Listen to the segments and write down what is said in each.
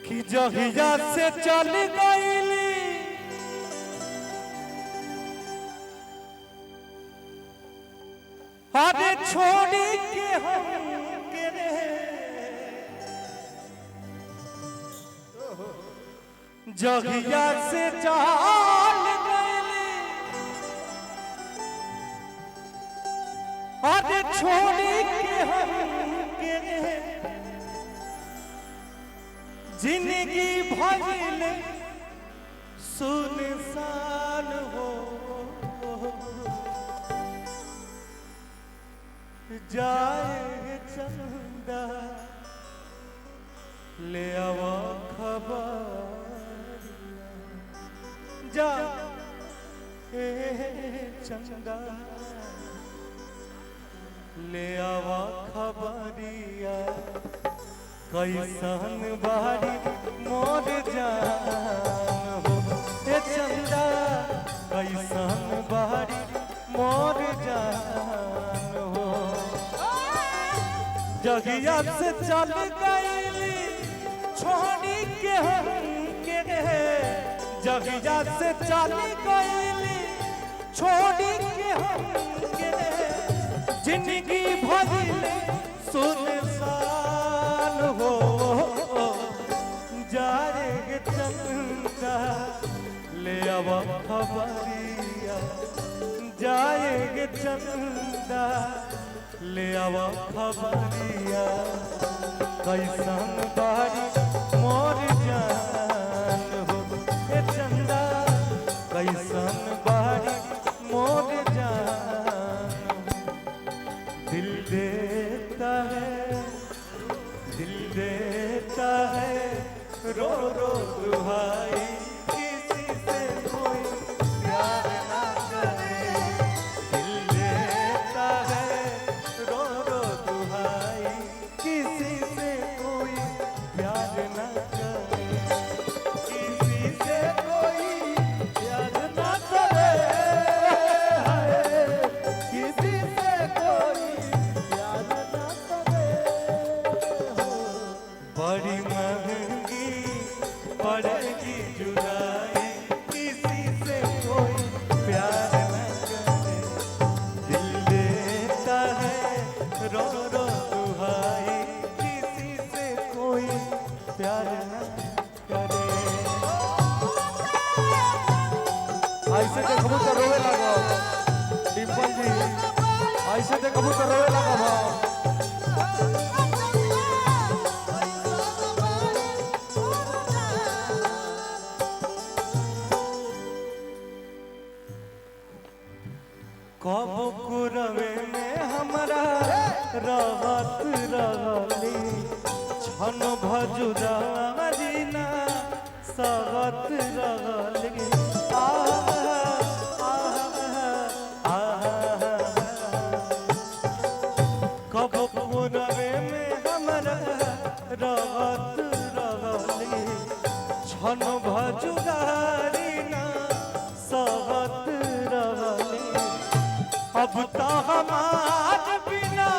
कि जहिया से चल गईली अरे छोड़ी के हम के रे जहिया से चल गईली अरे छोड़ी के हम के रे जिंदगी भइल सुनसान हो जाए चंदा ले आवा खबर जा चंदा ले आवा खबरिया कैसन बारी मोर जान हो ए चंदा कैसन बारी मोर जान हो जगिया से चल गईली छोड़ी के हम के रे जगिया से चल गईली छोड़ी के हम के रे जिंदगी भइल सुनसान हो जाएगे चंदा ले आवा खबरिया जाएगे चंदा ले आवा खबरिया कैसन बारी मोर जान हो ए चंदा कैसन बारी मोर जान दिल देता है रो रो दुहाई किसी से कोई प्यार ना करे दिल देता है रो रो दुहाई किसी से कोई प्यार ना करे किसी से कोई प्यार ना करे किसी से कोई प्यार ना करे बड़ी महंगी पड़ेगी जुदाई किसी से कोई प्यार न करे दिल देता है रो रो दुहाई किसी से कोई प्यार न करे ऐसे के कबूतर रोवे लगा डिम्पल जी ऐसे के कबूतर रोवे लगा भाव कब कुरवे में हमारा रहत रहली छन भजुदारीना सहत रहली कब कुरवे में हमारा रहत रहली छन भजुदारीना सहत रहली अब तो हमार बिना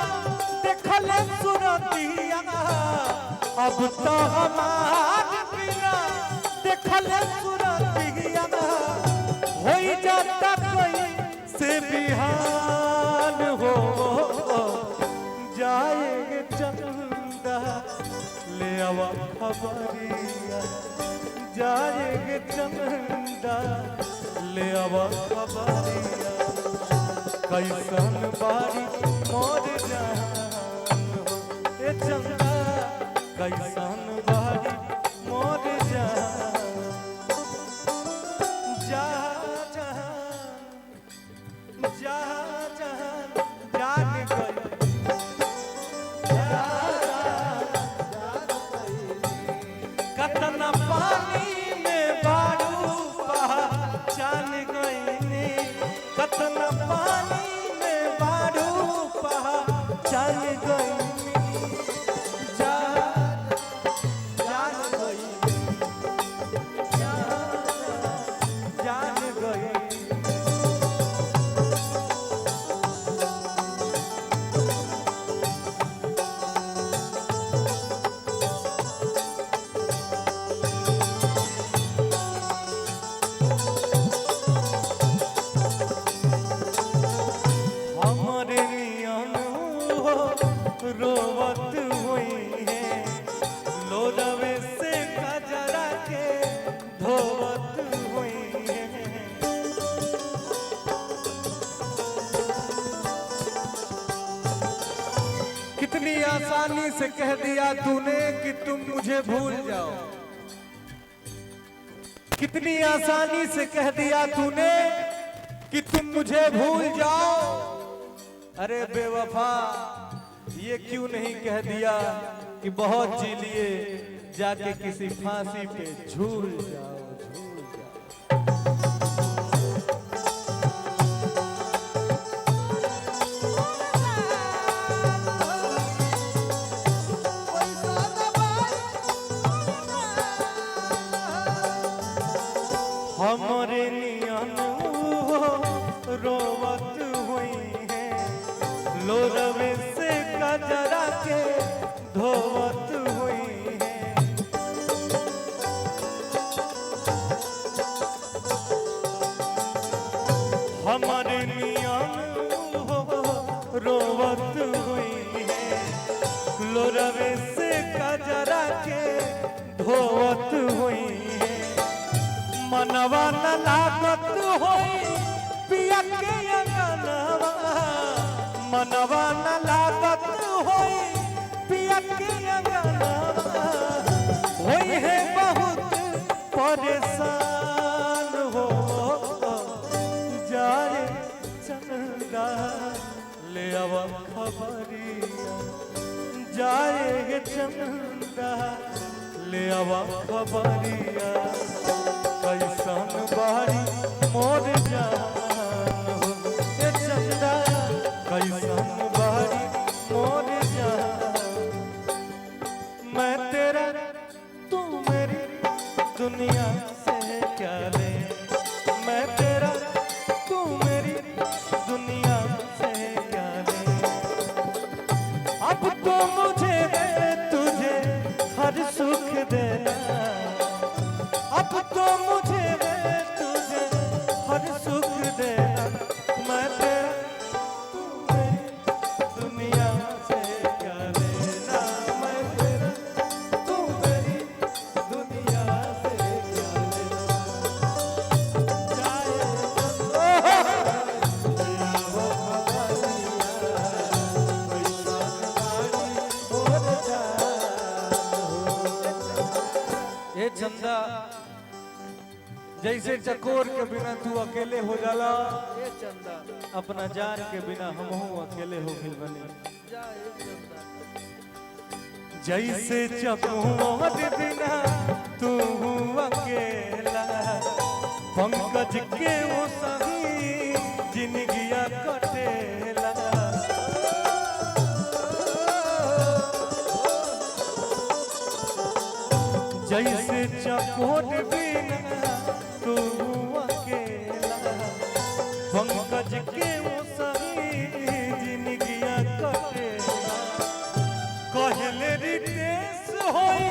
देखल सुरतिया अब तो हमार बिना देखल सुरतिया हो जाता कोई से बिहान हो जाएगे चंदा ले आवा खबरिया जाएगे चंदा ले आवा खबरिया कैसन बारी मोर जान हो ए चंदा कैसन बारी मोर जान जा जान जा जान जान गई कतना पानी में बारू पहचान गई कतना पानी में बारू पहचान गई जा रोवत हुई है, लोरवे से कजरा के धोवत हुई है। कितनी आसानी से कह दिया तूने कि तुम मुझे भूल जाओ, कितनी आसानी से कह दिया तूने कि तुम मुझे भूल जाओ। अरे बेवफा ये क्यों नहीं कह दिया कि बहुत जी लिए, जाके किसी फांसी पे झूल जाओ, झूल जाओ। हमारे नियन रोवत हुई है, लोरवे से कजरा के धोवत हुई है। हमारे नियन रोवत हुई है, लोरवे से कजरा के धोवत हुई है। मनवा न लागत होई पिया के अंगनवा, मनवा न लागत होई पिया के अंगनवा, होई है बहुत परेशान हो। जाए चंदा ले आवा खबरिया, जाए चंदा ले आवा खबरिया। कैसन बारी मोर जान हो ए चंदा, कैसन बारी मोर जान। मैं तेरा तू मेरी दुनिया से क्या ले, मैं तेरा तू मेरी दुनिया से क्या ले। अब तो मुझे तुझे हर सुख देना, अब तो मुझे तुझे हर सुख देना। मैं तेरा तू मेरी दुनिया से क्या लेना, मैं तेरा तू मेरी दुनिया से क्या लेना। ये चंदा जैसे चकोर के बिना तू अकेले हो जाला, ये चंदा अपना जान के बिना हमहू अकेले हो गइल बनी। जैसे चकोर बिना तू अकेला, पंकज के वो सही जिंदगिया कटेला। जैसे चकोर बिना तू अकेला, पंकज के वो सही जिंदगिया कटेला। कहले रितेश होई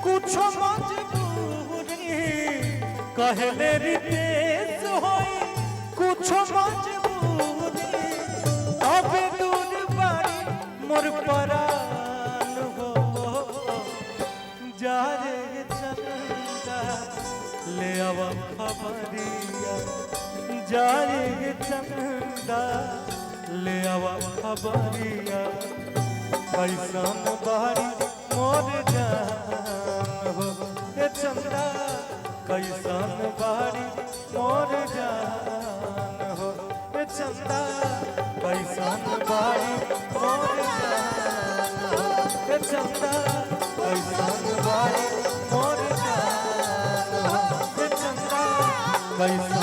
कुछ मजबूरी, कहले रितेश होई कुछ मजबूरी। अब दूर बारी मोर परान हो, जा रे चंदा ले आवा खबरिया, जा रे चंदा ले आवा खबरिया। कैसन बारी मोर जान हो ए चंदा, कैसन बारी मोर जान हो ए चंदा, कैसन बारी मोर जान हो ए चंदा, कैसन बारी मोर जान हो ए चंदा, कैसन